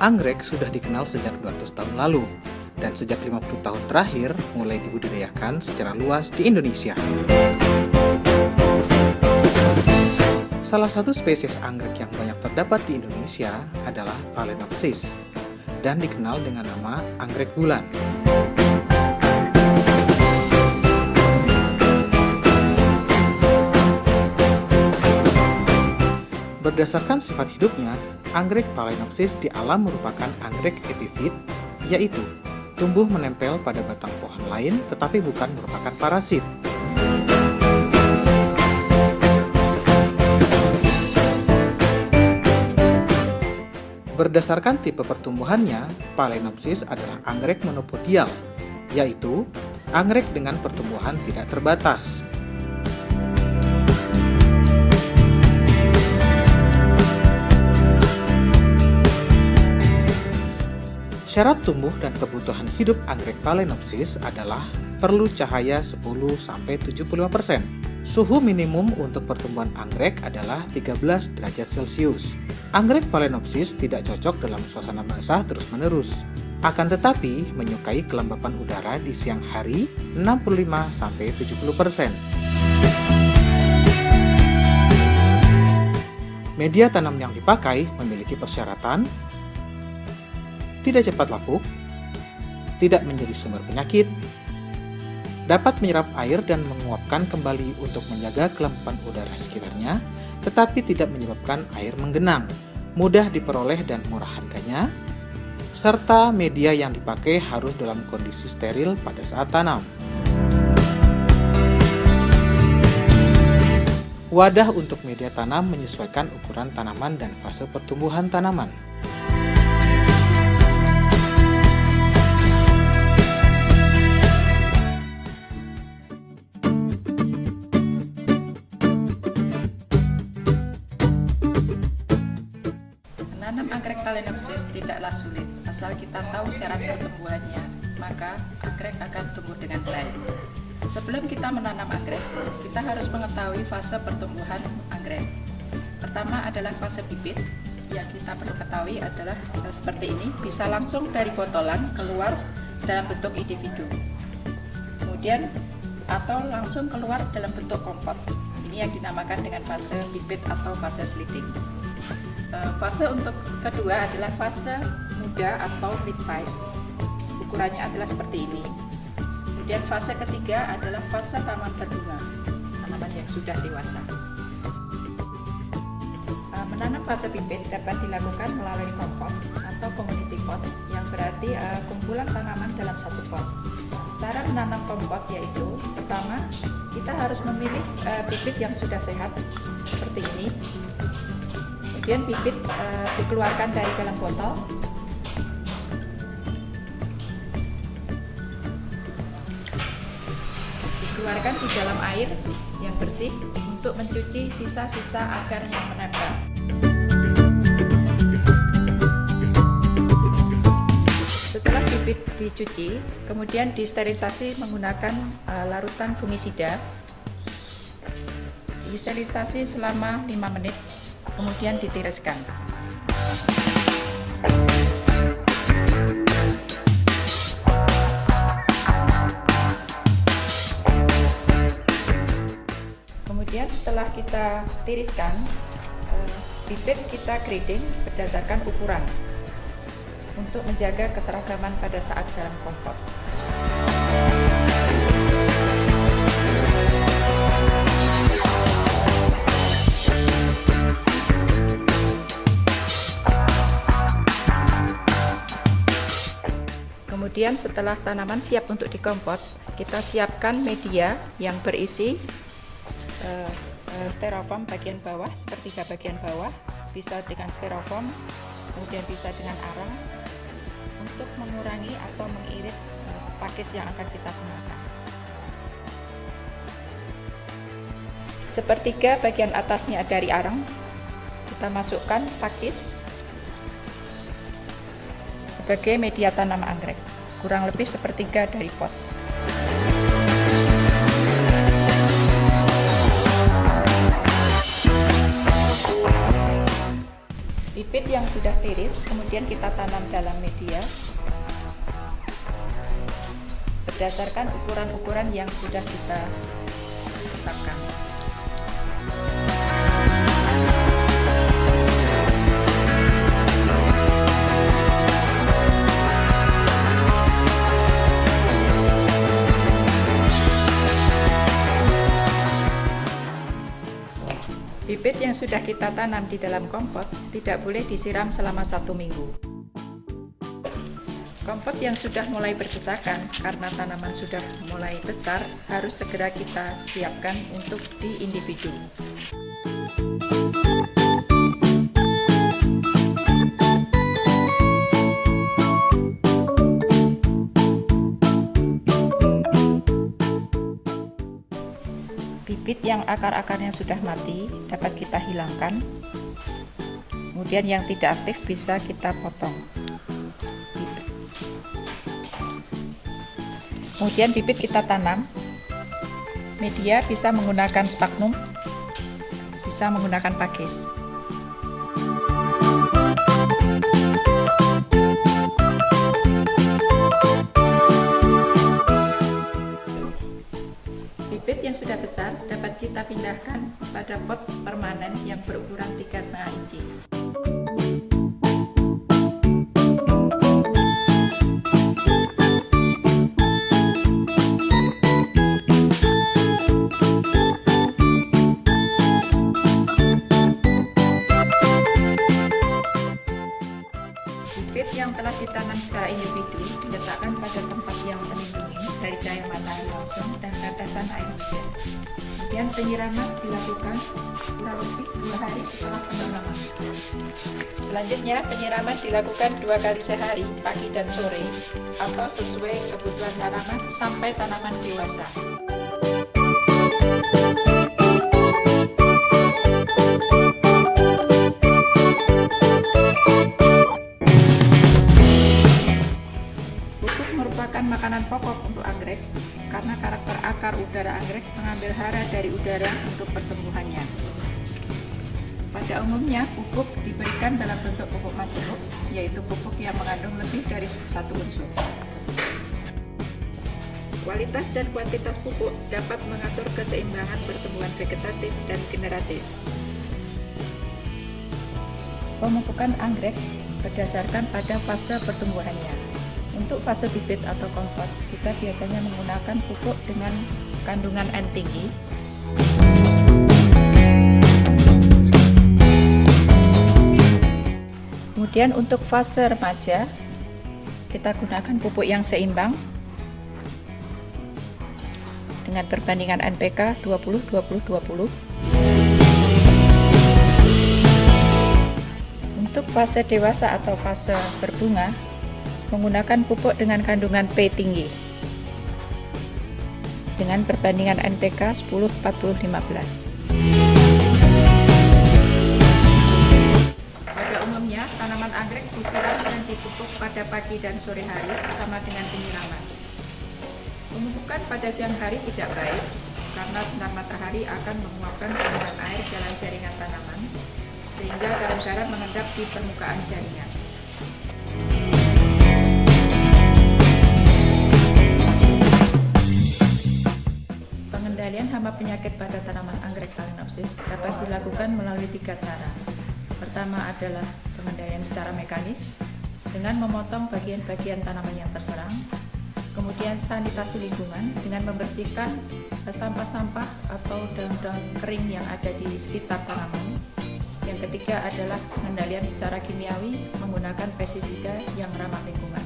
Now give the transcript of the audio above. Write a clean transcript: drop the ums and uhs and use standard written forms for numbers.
Anggrek sudah dikenal sejak 200 tahun lalu, dan sejak 50 tahun terakhir mulai dibudidayakan secara luas di Indonesia. Salah satu spesies anggrek yang banyak terdapat di Indonesia adalah Phalaenopsis, dan dikenal dengan nama anggrek bulan. Berdasarkan sifat hidupnya, anggrek Phalaenopsis di alam merupakan anggrek epifit, yaitu tumbuh menempel pada batang pohon lain tetapi bukan merupakan parasit. Berdasarkan tipe pertumbuhannya, Phalaenopsis adalah anggrek monopodial, yaitu anggrek dengan pertumbuhan tidak terbatas. Syarat tumbuh dan kebutuhan hidup anggrek Phalaenopsis adalah perlu cahaya 10-75%. Suhu minimum untuk pertumbuhan anggrek adalah 13 derajat Celcius. Anggrek Phalaenopsis tidak cocok dalam suasana basah terus-menerus. Akan tetapi, menyukai kelembapan udara di siang hari 65-70%. Media tanam yang dipakai memiliki persyaratan tidak cepat lapuk, tidak menjadi sumber penyakit, dapat menyerap air dan menguapkan kembali untuk menjaga kelembapan udara sekitarnya, tetapi tidak menyebabkan air menggenang, mudah diperoleh dan murah harganya, serta media yang dipakai harus dalam kondisi steril pada saat tanam. Wadah untuk media tanam menyesuaikan ukuran tanaman dan fase pertumbuhan tanaman. Menanam anggrek Phalaenopsis tidaklah sulit, asal kita tahu syarat pertumbuhannya, maka anggrek akan tumbuh dengan baik. Sebelum kita menanam anggrek, kita harus mengetahui fase pertumbuhan anggrek. Pertama adalah fase bibit, yang kita perlu ketahui adalah seperti ini, bisa langsung dari botolan keluar dalam bentuk individu. Kemudian, atau langsung keluar dalam bentuk kompot. Ini yang dinamakan dengan fase bibit atau fase sliting. Fase untuk kedua adalah fase muda atau mid size. Ukurannya adalah seperti ini. Kemudian fase ketiga adalah fase tanaman berbunga, tanaman yang sudah dewasa. Menanam fase bibit dapat dilakukan melalui kompot atau community pot, yang berarti kumpulan tanaman dalam satu pot. Cara menanam kompot yaitu, pertama, kita harus memilih bibit yang sudah sehat, seperti ini. Kemudian bibit dikeluarkan dari dalam botol, dikeluarkan di dalam air yang bersih untuk mencuci sisa-sisa akar yang menempel. Setelah bibit dicuci, kemudian disterilisasi menggunakan larutan fungisida. Disterilisasi selama 5 menit. Kemudian ditiriskan. Kemudian setelah kita tiriskan, bibit kita grading berdasarkan ukuran untuk menjaga keseragaman pada saat dalam kompot. Kemudian setelah tanaman siap untuk dikompot, kita siapkan media yang berisi styrofoam bagian bawah, sepertiga bagian bawah, bisa dengan styrofoam, kemudian bisa dengan arang, untuk mengurangi atau mengirit pakis yang akan kita gunakan. Sepertiga bagian atasnya dari arang, kita masukkan pakis sebagai media tanam anggrek, kurang lebih sepertiga dari pot. Bibit yang sudah tiris kemudian kita tanam dalam media berdasarkan ukuran-ukuran yang sudah kita tetapkan. Bibit yang sudah kita tanam di dalam kompot tidak boleh disiram selama 1 minggu. Kompot yang sudah mulai berdesakan karena tanaman sudah mulai besar harus segera kita siapkan untuk di individu. Bibit yang akar-akarnya sudah mati dapat kita hilangkan, kemudian yang tidak aktif bisa kita potong. Kemudian bibit kita tanam, media bisa menggunakan sphagnum, bisa menggunakan pakis. Bibit yang sudah besar dapat kita pindahkan pada pot permanen yang berukuran 3,5 inci. Bibit yang telah ditanam secara individu diletakkan pada tempat yang terlindungi dari cahaya matahari langsung dan tetesan air hujan. Kemudian penyiraman dilakukan kurang lebih 2 hari setelah penanaman. Selanjutnya penyiraman dilakukan 2 kali sehari, pagi dan sore, atau sesuai kebutuhan tanaman sampai tanaman dewasa. Merupakan makanan pokok untuk anggrek karena karakter akar udara anggrek mengambil hara dari udara untuk pertumbuhannya. Pada umumnya pupuk diberikan dalam bentuk pupuk majemuk, yaitu pupuk yang mengandung lebih dari 1 unsur. Kualitas dan kuantitas pupuk dapat mengatur keseimbangan pertumbuhan vegetatif dan generatif. Pemupukan anggrek berdasarkan pada fase pertumbuhannya. Untuk fase bibit atau kompot, kita biasanya menggunakan pupuk dengan kandungan N tinggi. Kemudian untuk fase remaja, kita gunakan pupuk yang seimbang dengan perbandingan NPK 20-20-20. Untuk fase dewasa atau fase berbunga, menggunakan pupuk dengan kandungan P tinggi dengan perbandingan NPK 10-40-15. Pada umumnya, tanaman anggrek disiram dan dipupuk pada pagi dan sore hari sama dengan penyiraman. Pemupukan pada siang hari tidak baik karena sinar matahari akan menguapkan kandungan air dalam jaringan tanaman sehingga garam-garam mengendap di permukaan jaringan. Pengendalian hama penyakit pada tanaman anggrek Phalaenopsis dapat dilakukan melalui 3 cara. Pertama adalah pengendalian secara mekanis dengan memotong bagian-bagian tanaman yang terserang. Kemudian sanitasi lingkungan dengan membersihkan sampah-sampah atau daun-daun kering yang ada di sekitar tanaman. Yang ketiga adalah pengendalian secara kimiawi menggunakan pestisida yang ramah lingkungan.